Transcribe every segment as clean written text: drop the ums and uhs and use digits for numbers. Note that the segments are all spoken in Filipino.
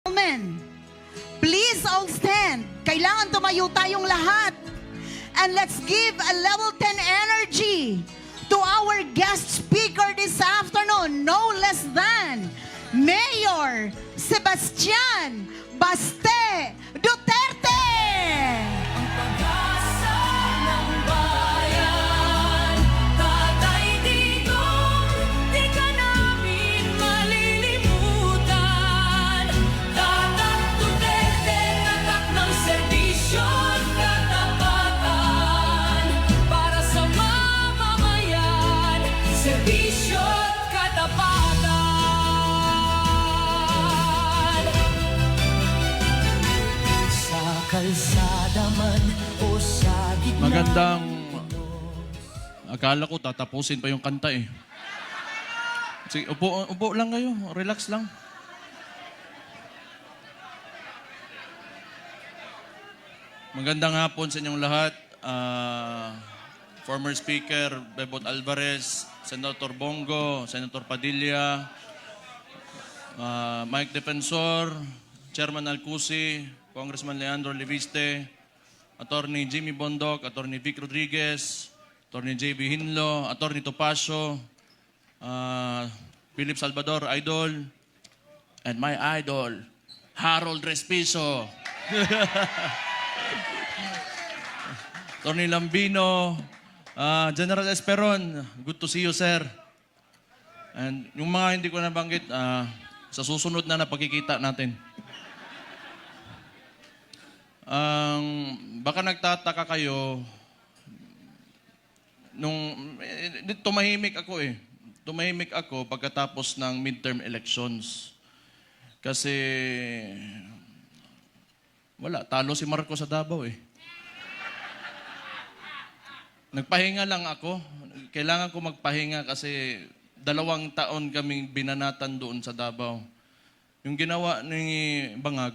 Gentlemen, please all stand. Kailangan tumayo tayong lahat. And let's give a level 10 energy to our guest speaker this afternoon, no less than Mayor Sebastian Baste Duterte. Magandang, akala ko tatapusin pa yung kanta eh. Sige, upo lang kayo, relax lang. Magandang hapon sa inyong lahat. Former Speaker Bebot Alvarez, Senator Bongo, Senator Padilla, Mike Defensor, Chairman Alcusi, Congressman Leandro Leviste, Attorney Jimmy Bondoc, Attorney Vic Rodriguez, Attorney J.B. Hinlo, Attorney Topacio, Philip Salvador, Idol, and my idol, Harold Respiso. Attorney Lambino, General Esperon, good to see you, sir. And yung mga hindi ko nabanggit, sa susunod na pagkikita natin. Baka nagtataka kayo, tumahimik ako eh. Tumahimik ako pagkatapos ng midterm elections. Kasi, talo si Marcos sa Davao eh. Nagpahinga lang ako. Kailangan ko magpahinga kasi 2 taon kaming binanatan doon sa Davao. Yung ginawa ni Bangag,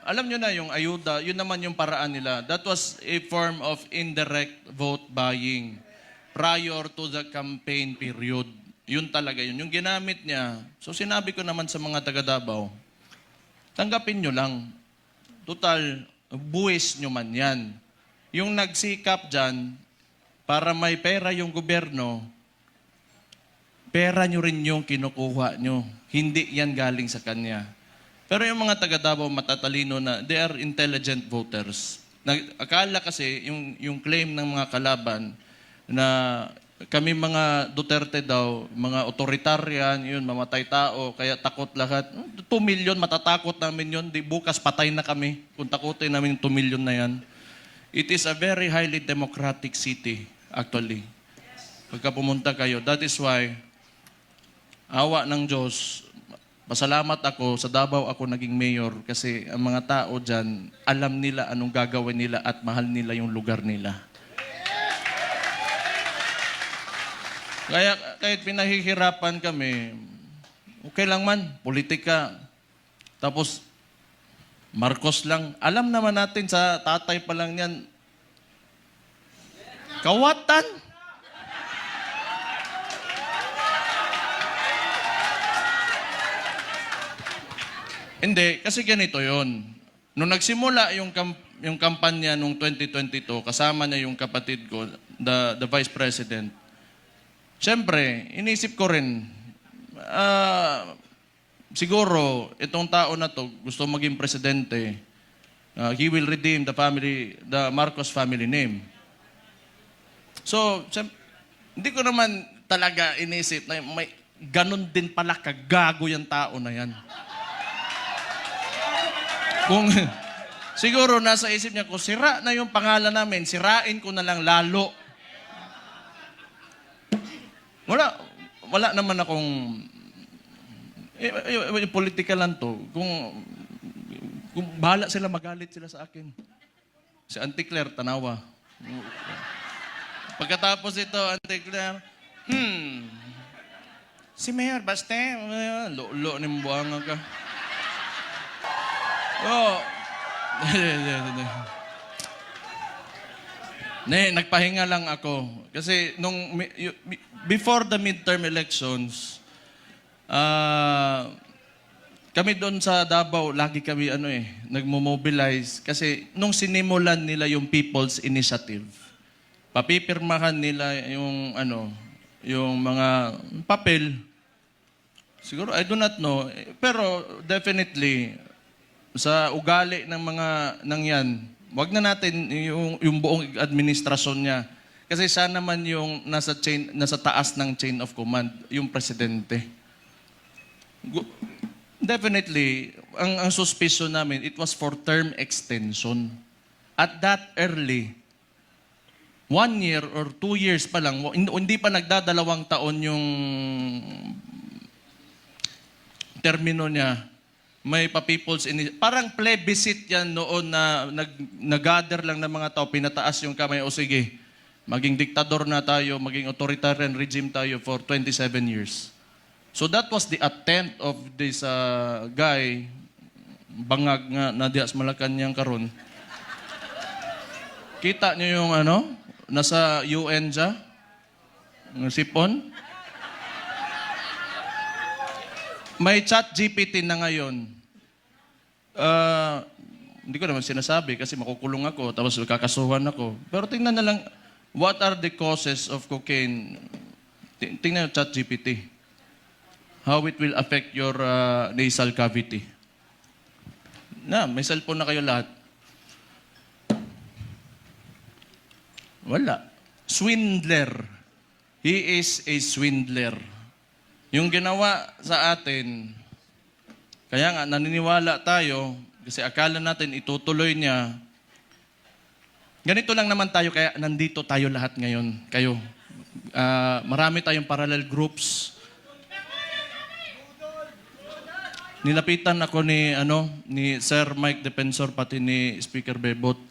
alam nyo na, yung ayuda, yun naman yung paraan nila. That was a form of indirect vote buying prior to the campaign period. Yun talaga yun. Yung ginamit niya, so sinabi ko naman sa mga taga Davao, tanggapin nyo lang. Total, buwis nyo man yan. Yung nagsikap dyan, para may pera yung gobyerno, pera nyo rin yung kinukuha nyo. Hindi yan galing sa kanya. Pero yung mga taga Davao matatalino na, they are intelligent voters. Akala kasi, yung claim ng mga kalaban na kami mga Duterte daw, mga authoritarian, yun, mamatay tao, kaya takot lahat. 2 million, matatakot namin yun. Di bukas patay na kami kung takutin namin yung 2 million na yan. It is a very highly democratic city, actually. Pagka pumunta kayo, that is why, awa ng Diyos, pasalamat ako, sa Davao ako naging mayor kasi ang mga tao dyan, alam nila anong gagawin nila at mahal nila yung lugar nila. Kaya kahit pinahihirapan kami, okay lang man, politika. Tapos, Marcos lang. Alam naman natin sa tatay pa lang yan, kawatan. Hindi, kasi ganito yon. Nung nagsimula yung kampanya nung 2022, kasama niya yung kapatid ko, the Vice President. Siyempre, inisip ko rin, siguro, itong tao na to gusto maging presidente, he will redeem the Marcos family name. So, hindi ko naman talaga inisip na may ganun din pala kagago yung tao na yan. Kung siguro nasa isip niya, kung sira na yung pangalan namin, sirain ko na lang lalo. Wala naman akong political lang to. Kung bahala sila, magalit sila sa akin. Si Auntie Claire, tanawa. Pagkatapos ito, Auntie Claire, si Mayor Baste, lo ni mbuanga ka. Oh. Nagpahinga lang ako. Kasi before the midterm elections, Kami doon sa Davao, lagi kami nagmo-mobilize kasi nung sinimulan nila yung People's Initiative, papipirmahan nila yung mga papel. Siguro, I do not know. Pero definitely, sa ugali ng mga nangyan, wag na natin yung buong administrasyon niya. Kasi siya naman yung nasa taas ng chain of command, yung presidente. Definitely, ang suspicion namin, it was for term extension. At that early, 1 year or 2 years pa lang, hindi pa nagdadalawang taon yung termino niya, may pa-people's parang plebiscite yan noon na nag-gather lang ng mga tao, pinataas yung kamay, o sige, maging diktador na tayo, maging authoritarian regime tayo for 27 years. So that was the attempt of this guy, bangag nga na dias Malacanang karon. Kita niyo yung nasa UN siya, sipon. May chat GPT na ngayon. Hindi ko naman sinasabi kasi makukulong ako, tapos kakasuhan ako. Pero tingnan na lang, what are the causes of cocaine? Tingnan yung chat GPT. How it will affect your nasal cavity. May cellphone na kayo lahat. Wala. Swindler. He is a swindler. Yung ginawa sa atin, kaya nga naniniwala tayo, kasi akala natin itutuloy niya. Ganito lang naman tayo, kaya nandito tayo lahat ngayon. Kayo. Marami tayong parallel groups. Nilapitan ako ni Sir Mike Defensor, pati ni Speaker Bebot.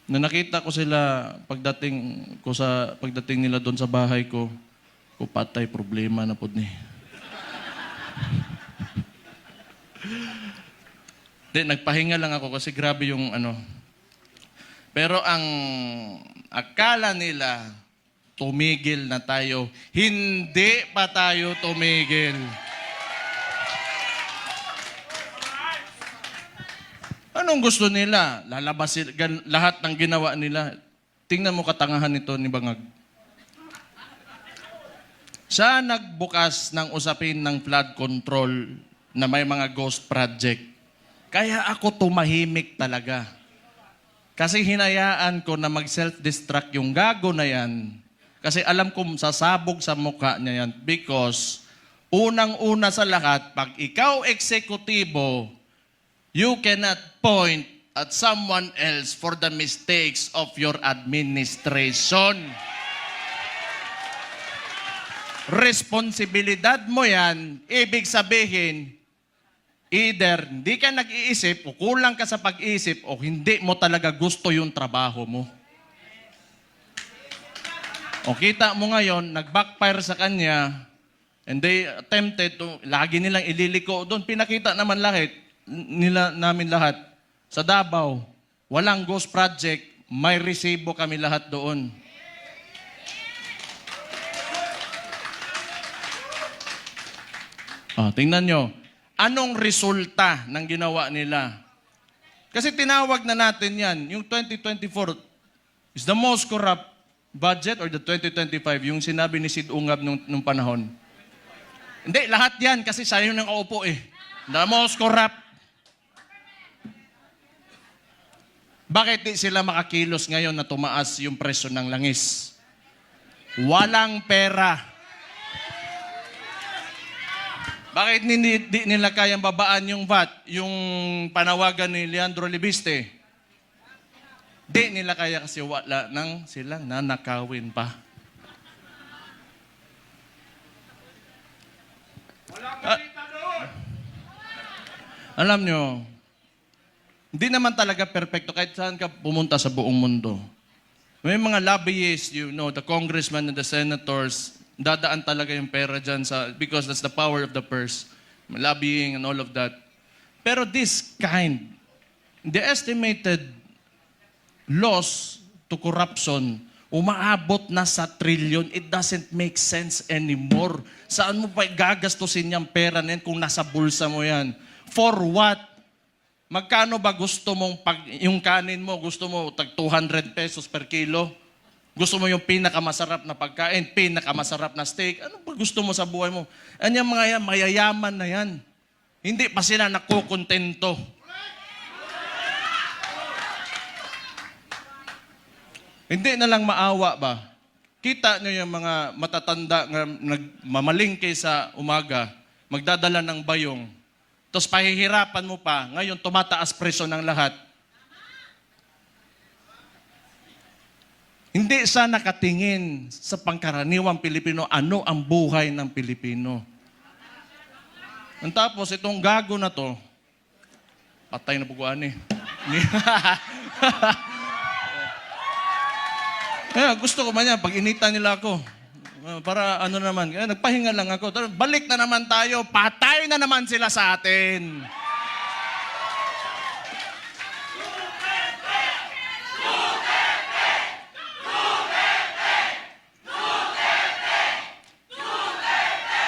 Na nakita ko sila pagdating nila doon sa bahay ko, patay problema na po ni. Nagpahinga lang ako kasi grabe yung Pero ang akala nila, tumigil na tayo. Hindi pa tayo tumigil. Anong gusto nila? Lalabasin lahat ng ginawa nila. Tingnan mo katangahan nito ni Bangag. Siya nagbukas ng usapin ng flood control na may mga ghost project. Kaya ako tumahimik talaga. Kasi hinayaan ko na mag-self-destruct yung gago na yan. Kasi alam ko sasabog sa mukha niya yan. Because unang-una sa lahat, pag ikaw eksekutibo, you cannot point at someone else for the mistakes of your administration. Responsibilidad mo yan, ibig sabihin, either hindi ka nag-iisip o kulang ka sa pag-iisip o hindi mo talaga gusto yung trabaho mo. O kita mo ngayon, nag-backfire sa kanya, and they attempted to, lagi nilang ililiko doon. Pinakita naman namin lahat. Sa Davao, walang ghost project, may resibo kami lahat doon. Tingnan nyo, anong resulta ng ginawa nila? Kasi tinawag na natin yan, yung 2024 is the most corrupt budget or the 2025, yung sinabi ni Sid Ungab nung panahon. Hindi, lahat yan kasi siya yung nakaupo eh. The most corrupt. Bakit di sila makakilos ngayon na tumaas yung presyo ng langis? Walang pera. Bakit di nila kayang babaan yung VAT, yung panawagan ni Leandro Libiste? Di nila kaya kasi wala nang silang nanakawin pa. Alam nyo, hindi naman talaga perfecto kahit saan ka pumunta sa buong mundo. May mga lobbyists, the congressmen and the senators, dadaan talaga yung pera dyan because that's the power of the purse. Lobbying and all of that. Pero this the estimated loss to corruption Umaabot na sa trillion. It doesn't make sense anymore. Saan mo pa gagastusin yung pera na yan kung nasa bulsa mo yan? For what? Magkano ba gusto mong, yung kanin mo, gusto mo tag 200 pesos per kilo? Gusto mo yung pinakamasarap na pagkain, pinakamasarap na steak? Ano ba gusto mo sa buhay mo? Anyang mga yan, mayayaman na yan. Hindi pa sila nakukontento. Hindi na lang maawa ba? Kita nyo yung mga matatanda na nagmamalingke sa umaga, magdadala ng bayong, tapos pahihirapan mo pa, ngayon tumataas presyo ng lahat. Hindi sa nakatingin sa pangkaraniwang Pilipino, ano ang buhay ng Pilipino. Ang tapos, itong gago na to, patay na puguan eh. Gusto ko man yan, pag initan nila ako, para ano naman, nagpahinga lang ako. Balik na naman tayo, patay na naman sila sa atin.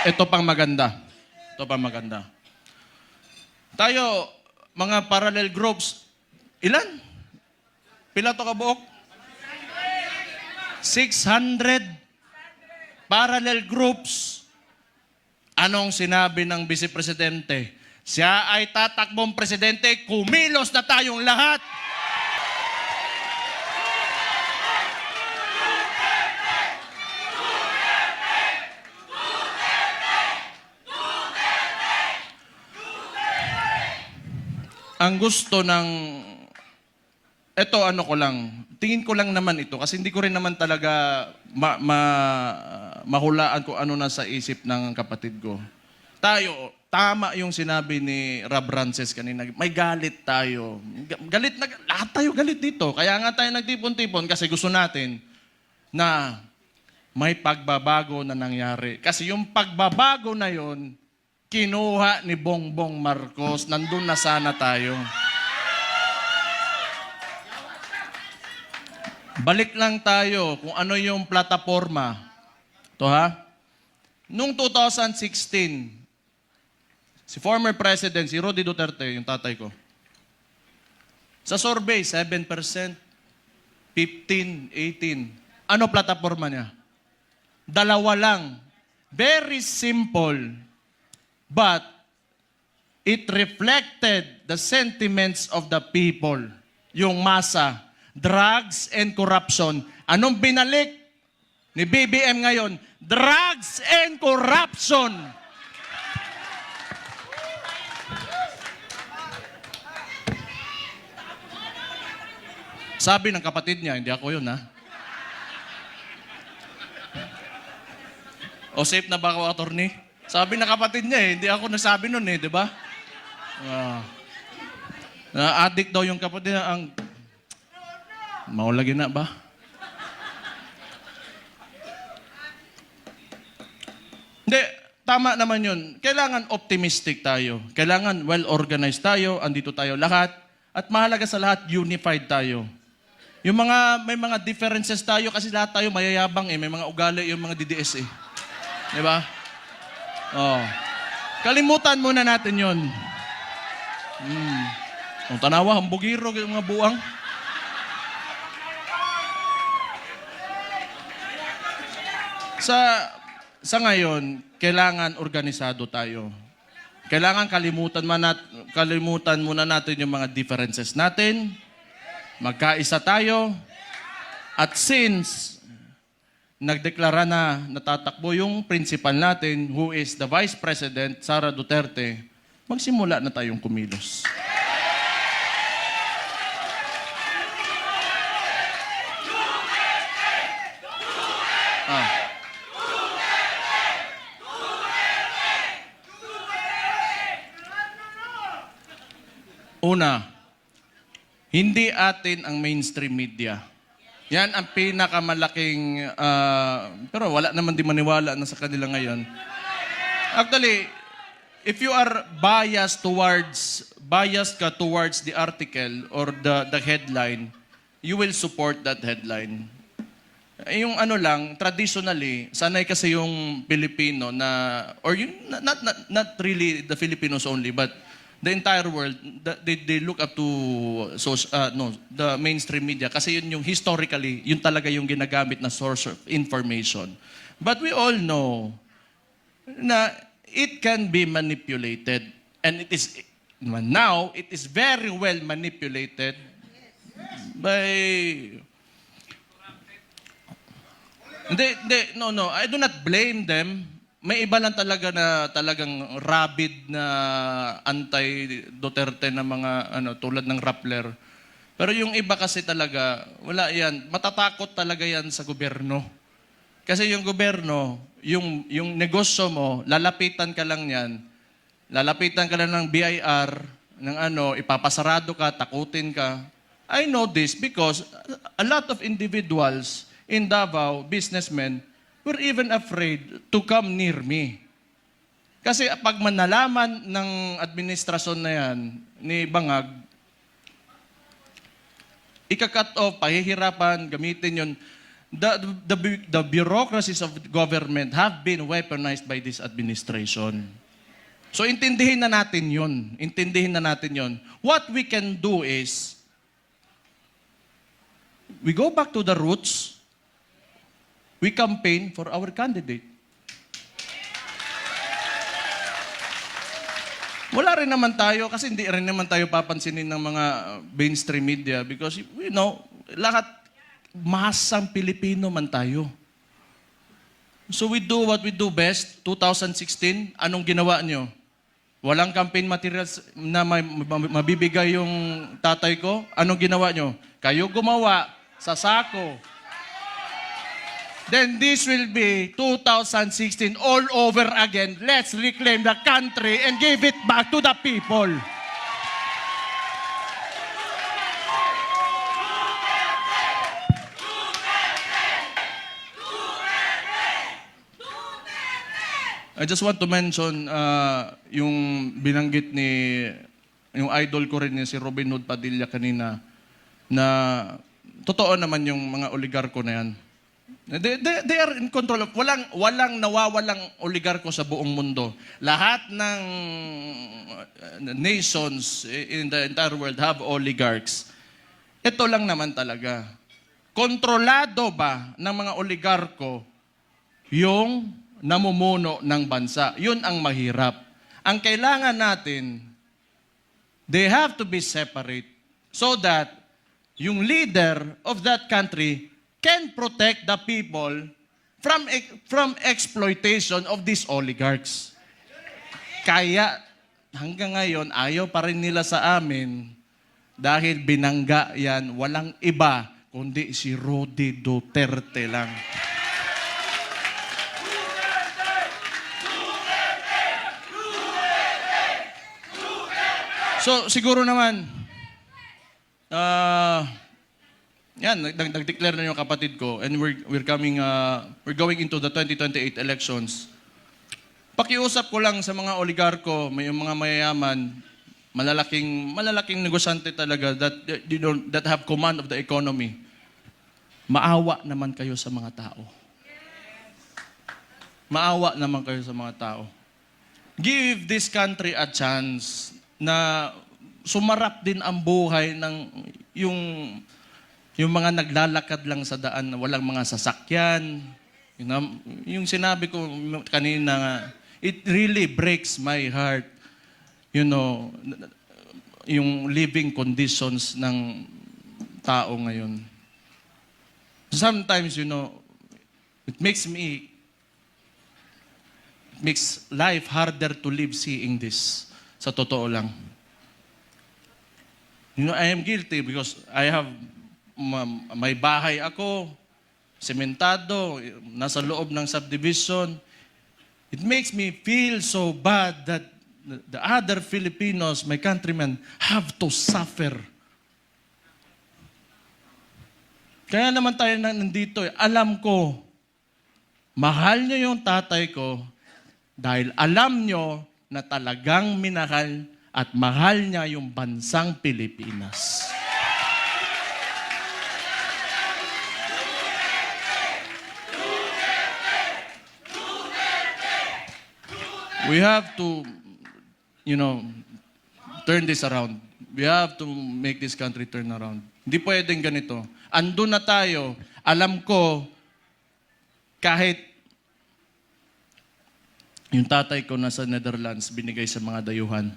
Ito pang maganda. Ito pang maganda. Tayo, mga parallel groups, ilan? Pila to kabuok? 600 parallel groups. Anong sinabi ng Vice Presidente? Siya ay tatakbong presidente, kumilos na tayong lahat. Ang gusto ng ano ko lang, tingin ko lang naman ito kasi hindi ko rin naman talaga mahulaan kung ano nasa isip ng kapatid ko. Tayo, tama yung sinabi ni Rob Rances kanina. May galit tayo. Galit na, lahat tayo galit dito. Kaya nga tayo nagtipon-tipon kasi gusto natin na may pagbabago na nangyari. Kasi yung pagbabago na yon, kinuha ni Bongbong Marcos. Nandun na sana tayo. Balik lang tayo kung ano yung plataforma. Ito ha. Noong 2016, si former President, si Roddy Duterte, yung tatay ko, sa survey, 7%, 15%, 18%. Ano plataforma niya? Dalawa lang. Very simple. But it reflected the sentiments of the people. Yung masa. Drugs and corruption. Anong binalik ni BBM ngayon? Drugs and corruption. Sabi ng kapatid niya, hindi ako yun ha. O safe na ba ako, attorney? Sabi ng kapatid niya hindi ako nasabi nun di ba? Na-addict daw yung kapatid niya, ang maulagi na ba? Hindi, tama naman yun. Kailangan optimistic tayo. Kailangan well-organized tayo, andito tayo lahat. At mahalaga sa lahat, unified tayo. Yung may mga differences tayo kasi lahat tayo mayayabang May mga ugali yung mga DDS Di ba? Kalimutan muna natin yun. Ang tanawa, hambugiro, yung mga buang. Sa ngayon, kailangan organisado tayo. Kailangan kalimutan muna natin yung mga differences natin. Magkaisa tayo. At since nagdeklara na natatakbo yung principal natin, who is the Vice President, Sara Duterte, magsimula na tayong kumilos. Una, hindi atin ang mainstream media. Yan ang pinakamalaking, pero wala naman di maniwala na sa kanila ngayon. Actually, if you are biased ka towards the article or the headline, you will support that headline. Yung ano lang, traditionally, sanay kasi yung Pilipino na, or yung, not really the Filipinos only, but the entire world, they look up to the mainstream media kasi yun yung historically, yun talaga yung ginagamit na source of information. But we all know na it can be manipulated. And now, it is very well manipulated by... No. I do not blame them. May iba lang talaga na talagang rabid na anti-Duterte na mga tulad ng Rappler. Pero yung iba kasi talaga, wala yan. Matatakot talaga yan sa gobyerno. Kasi yung gobyerno, yung negosyo mo, lalapitan ka lang yan. Lalapitan ka lang ng BIR, ng ipapasarado ka, takutin ka. I know this because a lot of individuals in Davao, businessmen, were even afraid to come near me. Kasi pag manalaman ng administrasyon na yan, ni Bangag, ika-cut off, pahihirapan, gamitin yun. The bureaucracies of government have been weaponized by this administration. So intindihin na natin yun. Intindihin na natin yun. What we can do is, we go back to the roots. We campaign for our candidate. Wala rin naman tayo, kasi hindi rin naman tayo papansinin ng mga mainstream media because, lahat, masang Pilipino man tayo. So we do what we do best. 2016, anong ginawa nyo? Walang campaign materials na mabibigay yung tatay ko? Anong ginawa nyo? Kayo gumawa sa sako. Then this will be 2016 all over again. Let's reclaim the country and give it back to the people. I just want to mention yung binanggit yung idol ko rin si Robin Hood Padilla kanina na totoo naman yung mga oligarko na yan. They are in control of, walang nawawalang oligarko sa buong mundo. Lahat ng nations in the entire world have oligarchs. Ito lang naman talaga. Kontrolado ba ng mga oligarko yung namumuno ng bansa? Yun ang mahirap. Ang kailangan natin, they have to be separate so that yung leader of that country can protect the people from exploitation of these oligarchs. Kaya hanggang ngayon, ayaw pa rin nila sa amin dahil binangga yan, walang iba kundi si Rody Duterte lang. So siguro naman, yan, nag-declare na yung kapatid ko and we're going into the 2028 elections. Pakiusap ko lang sa mga oligarko, may yung mga mayayaman, malalaking negosyante talaga that have command of the economy. Maawa naman kayo sa mga tao. Maawa naman kayo sa mga tao. Give this country a chance na sumarap din ang buhay ng yung mga naglalakad lang sa daan na walang mga sasakyan. Yung sinabi ko kanina, it really breaks my heart. Yung living conditions ng tao ngayon. Sometimes, it makes life harder to live seeing this. Sa totoo lang. I am guilty because I have may bahay ako, sementado, nasa loob ng subdivision. It makes me feel so bad that the other Filipinos, my countrymen, have to suffer. Kaya naman tayo nandito. Alam ko, mahal nyo yung tatay ko dahil alam nyo na talagang minahal at mahal niya yung bansang Pilipinas. We have to, turn this around. We have to make this country turn around. Hindi pwedeng ganito. Andun na tayo. Alam ko, kahit yung tatay ko nasa Netherlands, binigay sa mga dayuhan.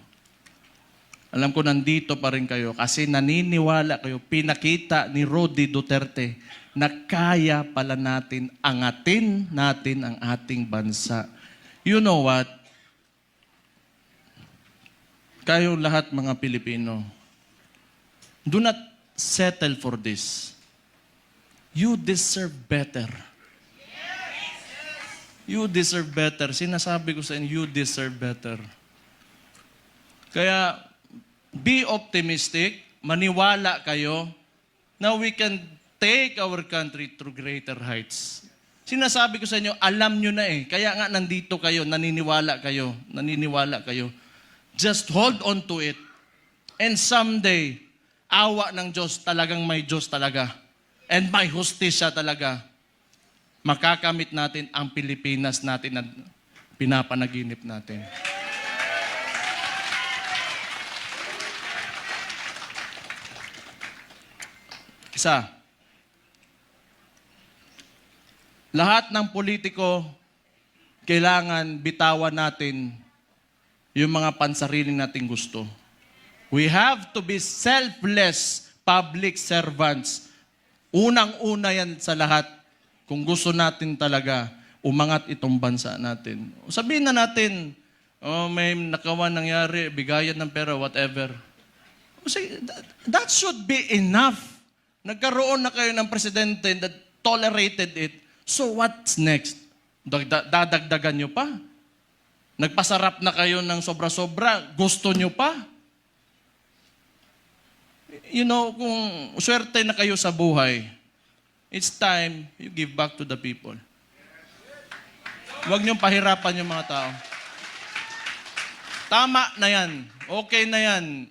Alam ko nandito pa rin kayo kasi naniniwala kayo, pinakita ni Rodi Duterte na kaya pala natin angatin natin ang ating bansa. You know what? Kayo lahat mga Pilipino, do not settle for this. You deserve better. You deserve better. Sinasabi ko sa inyo, you deserve better. Kaya, be optimistic, maniwala kayo na we can take our country to greater heights. Sinasabi ko sa inyo, alam nyo na eh. Kaya nga nandito kayo, naniniwala kayo. Just hold on to it. And someday, awa ng Diyos, talagang may Diyos talaga. And may hustisya talaga. Makakamit natin ang Pilipinas natin na pinapanaginip natin. Isa, lahat ng politiko, kailangan bitawan natin yung mga pansariling nating gusto. We have to be selfless public servants. Unang-una yan sa lahat kung gusto natin talaga umangat itong bansa natin. Sabihin na natin, may nakawan nangyari, bigayan ng pera, whatever. That should be enough. Nagkaroon na kayo ng presidente that tolerated it. So what's next? Dadagdagan nyo pa? Nagpasarap na kayo ng sobra-sobra, gusto nyo pa? Kung swerte na kayo sa buhay, it's time you give back to the people. Huwag niyong pahirapan yung mga tao. Tama na yan. Okay na yan.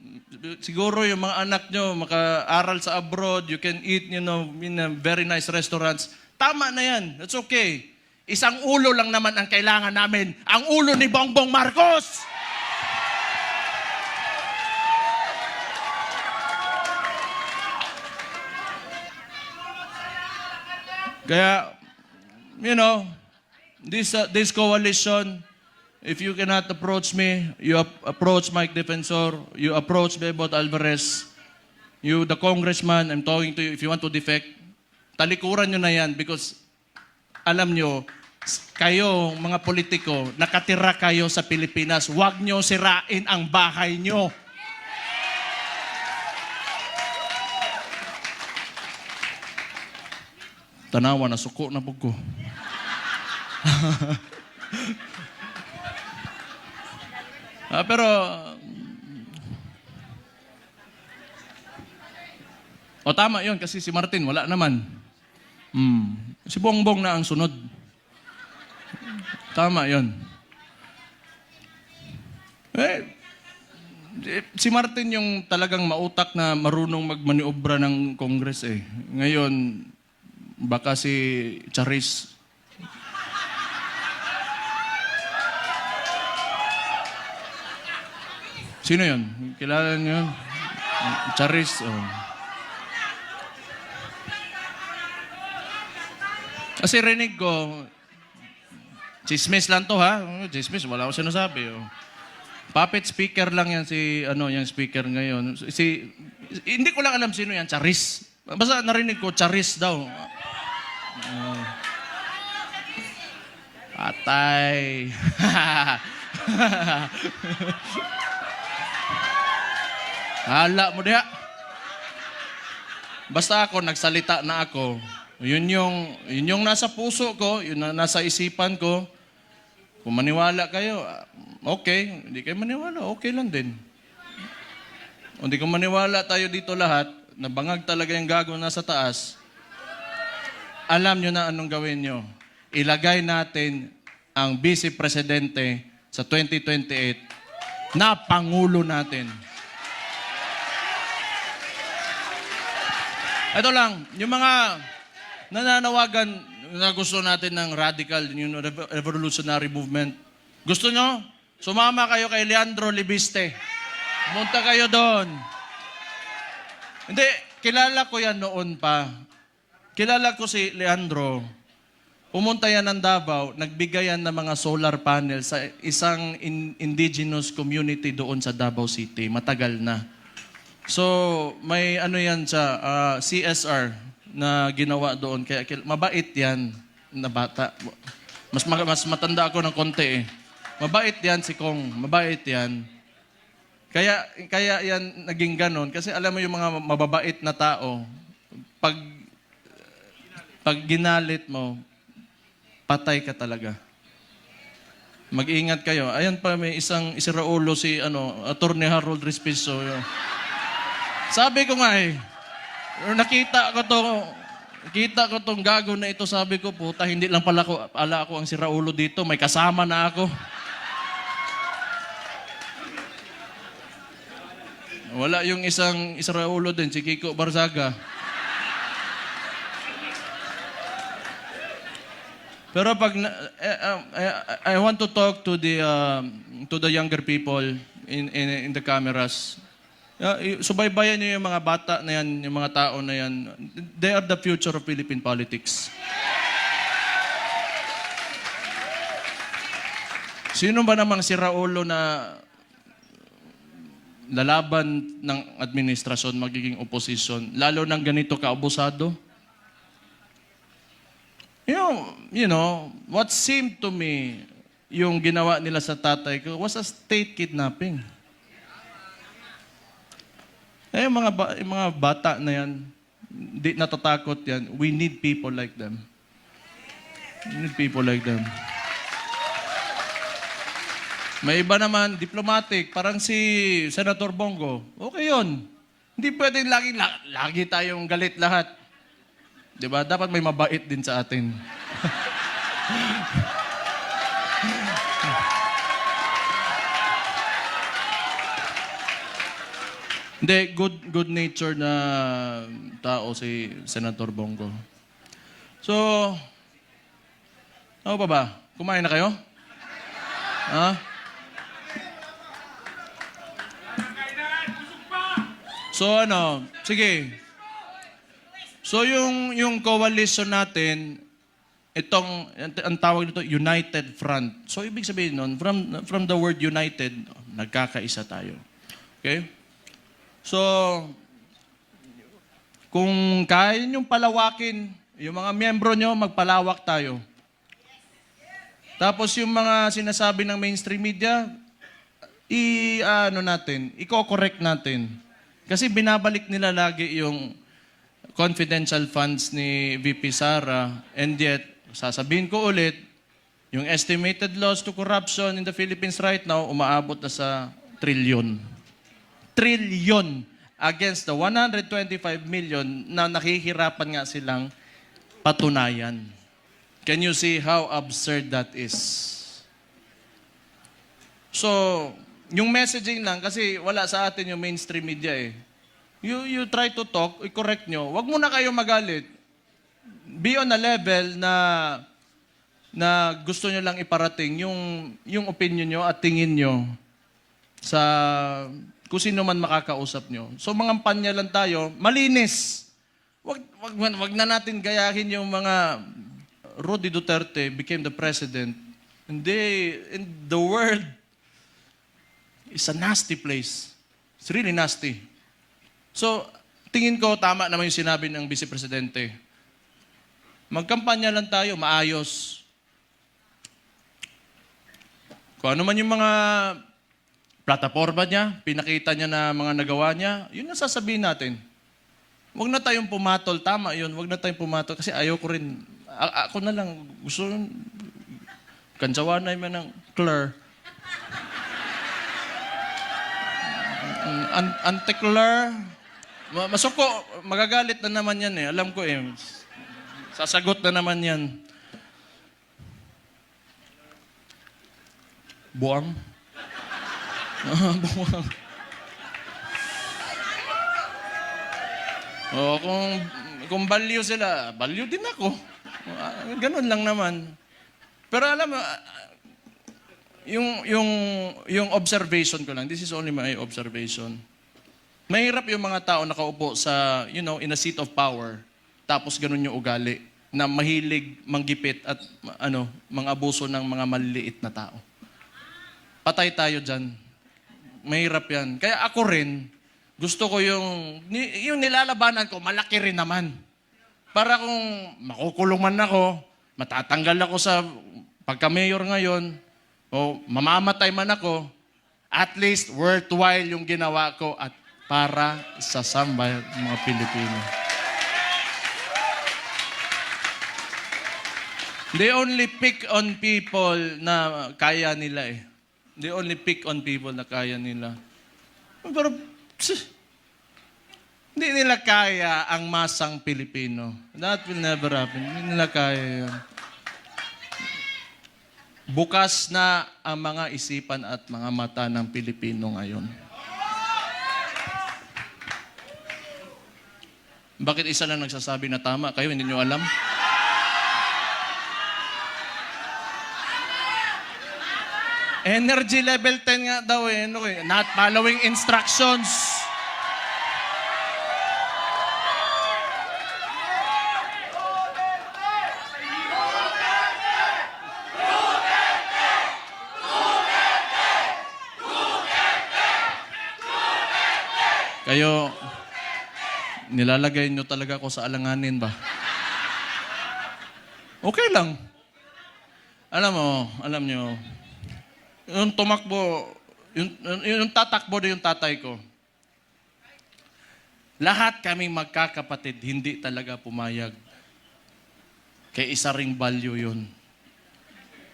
Siguro yung mga anak nyo maka-aral sa abroad, you can eat, in a very nice restaurants. Tama na yan. That's okay. Isang ulo lang naman ang kailangan namin. Ang ulo ni Bongbong Marcos! Kaya, this coalition, if you cannot approach me, you approach Mike Defensor, you approach Bebot Alvarez, you, the congressman, I'm talking to you, if you want to defect, talikuran nyo na yan because alam nyo, kayo, mga politiko, nakatira kayo sa Pilipinas, huwag nyo sirain ang bahay nyo. Tanawa, nasuko na po ko. Pero, tama yun, kasi si Martin, wala naman. Si Bongbong na ang sunod. Tama yun. Si Martin yung talagang mautak na marunong magmaniobra ng Congress eh. Ngayon, baka si Charis. Sino yun? Kilala niyo yun? Charis. Kasi rinig ko, chismis lang to ha. Chismis, wala akong sinasabi. Puppet speaker lang yan yung speaker ngayon. Hindi ko lang alam sino yan, Charis. Basta narinig ko, Charis daw. Patay. Hala mo diha. Basta ako, nagsalita na ako. Yun yung nasa puso ko, yun na nasa isipan ko. Kung maniwala kayo, okay. Hindi kayo maniwala, okay lang din. Kung hindi ko maniwala tayo dito lahat, nabangag talaga yung gago nasa taas, alam nyo na anong gawin nyo. Ilagay natin ang Vice Presidente sa 2028 na Pangulo natin. Ito lang, yung mga nananawagan na gusto natin ng radical, revolutionary movement. Gusto nyo? sumama kayo kay Leandro Libiste. Pumunta kayo doon. Hindi, kilala ko yan noon pa. Kilala ko si Leandro. Pumunta yan ng Davao, nagbigay yan ng mga solar panel sa isang indigenous community doon sa Davao City. Matagal na. So, may ano yan sa CSR na ginawa doon. Kaya mabait yan na bata. Mas matanda ako ng konti eh. Mabait yan si Kong. Mabait yan. Kaya yan naging ganon. Kasi alam mo yung mga mababait na tao, pag ginalit mo, patay ka talaga. Mag-ingat kayo. Ayan pa, may isang isiraulo si Attorney Harold Respiso. Sabi ko nga nakita ko tong gago na ito, sabi ko, puta, hindi lang pala ako ang siraulo dito, may kasama na ako. Wala yung isang isiraulo din, si Kiko Barzaga. Pero pag I want to talk to the younger people in the cameras. Subaybayan niyo yung mga bata na yan, yung mga tao na yan. They are the future of Philippine politics. Sino ba namang si Raulo na lalaban ng administrasyon, magiging opposition, lalo ng ganito kaabusado? You know, what seemed to me, yung ginawa nila sa tatay ko, was a state kidnapping. Yung mga bata na yan, di natatakot yan. We need people like them. We need people like them. May iba naman, diplomatic, parang si Senator Bongo. Okay yun. Hindi pwedeng lagi tayong galit lahat. Diba? Dapat may mabait din sa atin. Hindi, good nature na tao si Senator Bongo. So, ano pa ba? Kumain na kayo? Ha? So sige. So yung coalition natin, ang tawag nito, United Front. So ibig sabihin nun, from the word united, nagkakaisa tayo. Okay? So, kung kaya niyong palawakin, yung mga miyembro nyo, magpalawak tayo. Tapos yung mga sinasabi ng mainstream media, i-correct natin. Kasi binabalik nila lagi yung confidential funds ni VP Sara, and yet, sasabihin ko ulit, yung estimated loss to corruption in the Philippines right now, umaabot na sa trilyon. Trilyon against the 125 million na nakihirapan nga silang patunayan. Can you see how absurd that is? So, yung messaging lang, kasi wala sa atin yung mainstream media eh. You try to talk, i-correct nyo. Huwag muna kayo magalit. Be on a level na gusto nyo lang iparating yung opinion nyo at tingin nyo sa kung sino man makakausap nyo. So, mga panya lang tayo, malinis. Wag na natin gayahin yung mga Rudy Duterte became the president. And the world is a nasty place. It's really nasty. So, tingin ko, tama naman yung sinabi ng Vice Presidente. Magkampanya lang tayo, maayos. Kung ano man yung mga plataforma niya, pinakita niya na mga nagawa niya, yun ang sasabihin natin. Huwag na tayong pumatol. Tama yun, huwag na tayong pumatol. Kasi ayaw ko rin. Ako na lang, gusto kansawanay man ng Claire. Anti-Claire. Masuko, magagalit na naman yan eh. Alam ko eh. Sasagot na naman yan. Buwang. Buwang. O, kung baliw sila, baliw din ako. Ganun lang naman. Pero alam mo, yung observation ko lang, this is only my observation. Mahirap yung mga tao nakaupo sa, in a seat of power, tapos ganun yung ugali, na mahilig manggipit at mga abuso ng mga maliliit na tao. Patay tayo dyan. Mahirap yan. Kaya ako rin, gusto ko yung nilalabanan ko, malaki rin naman. Para kung makukulong man ako, matatanggal ako sa pagka-mayor ngayon, o mamamatay man ako, at least worthwhile yung ginawa ko at para sa sambayan ng mga Pilipino. They only pick on people na kaya nila eh. They only pick on people na kaya nila. Pero, hindi nila kaya ang masang Pilipino. That will never happen. Hindi nila kaya yan. Bukas na ang mga isipan at mga mata ng Pilipino ngayon. Bakit isa lang nagsasabi na tama? Kayo, hindi nyo alam? Energy level 10 nga daw eh. Not following instructions. Kayo, nilalagay nyo talaga ako sa alanganin ba? Okay lang. Alam nyo, yung tumakbo, yung tatakbo na yung tatay ko, lahat kaming magkakapatid, hindi talaga pumayag. Kaya isa ring value yun.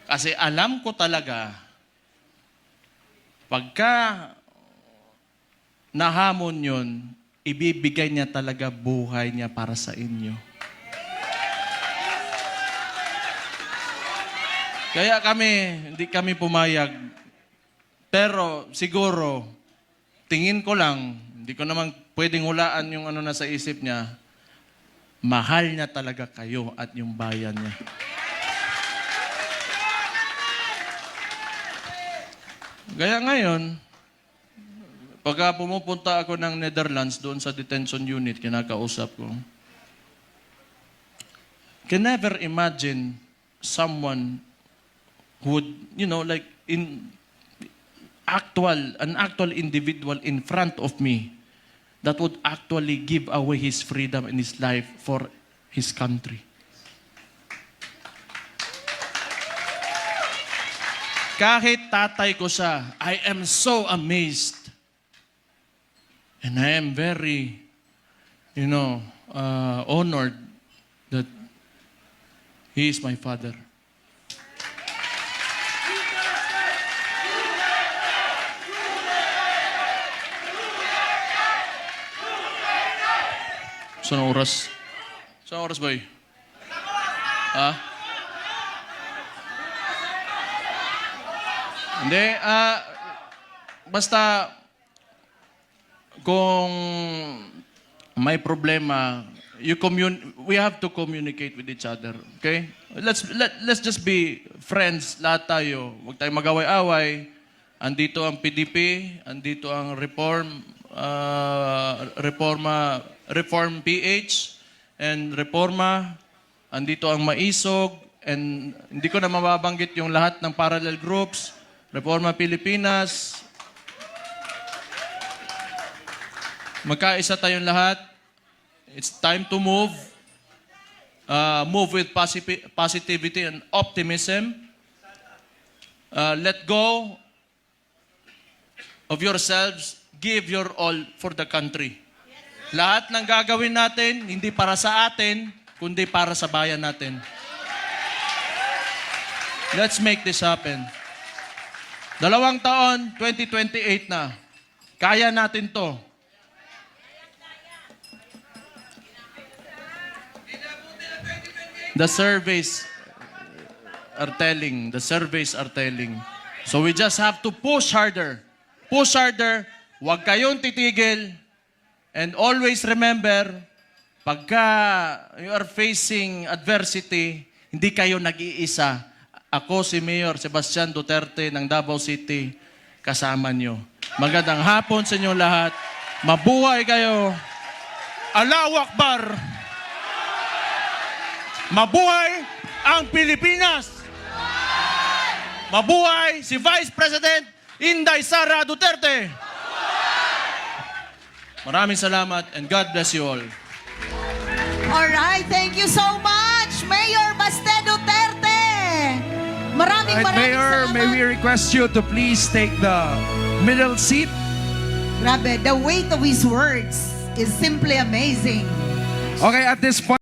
Kasi alam ko talaga, pagka nahamon yun, ibibigay niya talaga buhay niya para sa inyo. Kaya hindi kami pumayag. Pero siguro, tingin ko lang, hindi ko naman pwedeng hulaan yung nasa isip niya, mahal niya talaga kayo at yung bayan niya. Kaya ngayon, pagka pumupunta ako ng Netherlands doon sa detention unit, kinakausap ko, can never imagine someone who would, like an actual individual in front of me that would actually give away his freedom and his life for his country. Kahit tatay ko siya, I am so amazed. And I am very, honored that he is my father. Saan oras? Saan oras, boy? Ha? Hindi, basta kung may problema, we have to communicate with each other. Okay? Let's just be friends, lahat tayo. Huwag tayong mag-away-away. Andito ang PDP, andito ang Reform PH, and Reforma, andito ang Maisog, and hindi ko na mababanggit yung lahat ng parallel groups, Reforma Pilipinas. Magkaisa tayong lahat. It's time to move. Move with positivity and optimism. Let go of yourselves. Give your all for the country. Lahat ng gagawin natin, hindi para sa atin, kundi para sa bayan natin. Let's make this happen. 2 taon, 2028 na. Kaya natin to. The surveys are telling. So we just have to push harder. Push harder. Huwag kayong titigil. And always remember, pagka you are facing adversity, hindi kayo nag-iisa. Ako si Mayor Sebastian Duterte ng Davao City, kasama nyo. Magandang hapon sa inyo lahat. Mabuhay kayo. Allahu Akbar. Mabuhay ang Pilipinas. Mabuhay si Vice President Inday Sara Duterte. Maraming salamat and God bless you all. Alright, thank you so much, Mayor Baste Duterte. Maraming Right, Mayor, salamat. may we request you to please take the middle seat? Grabe, the weight of his words is simply amazing. Okay, at this point,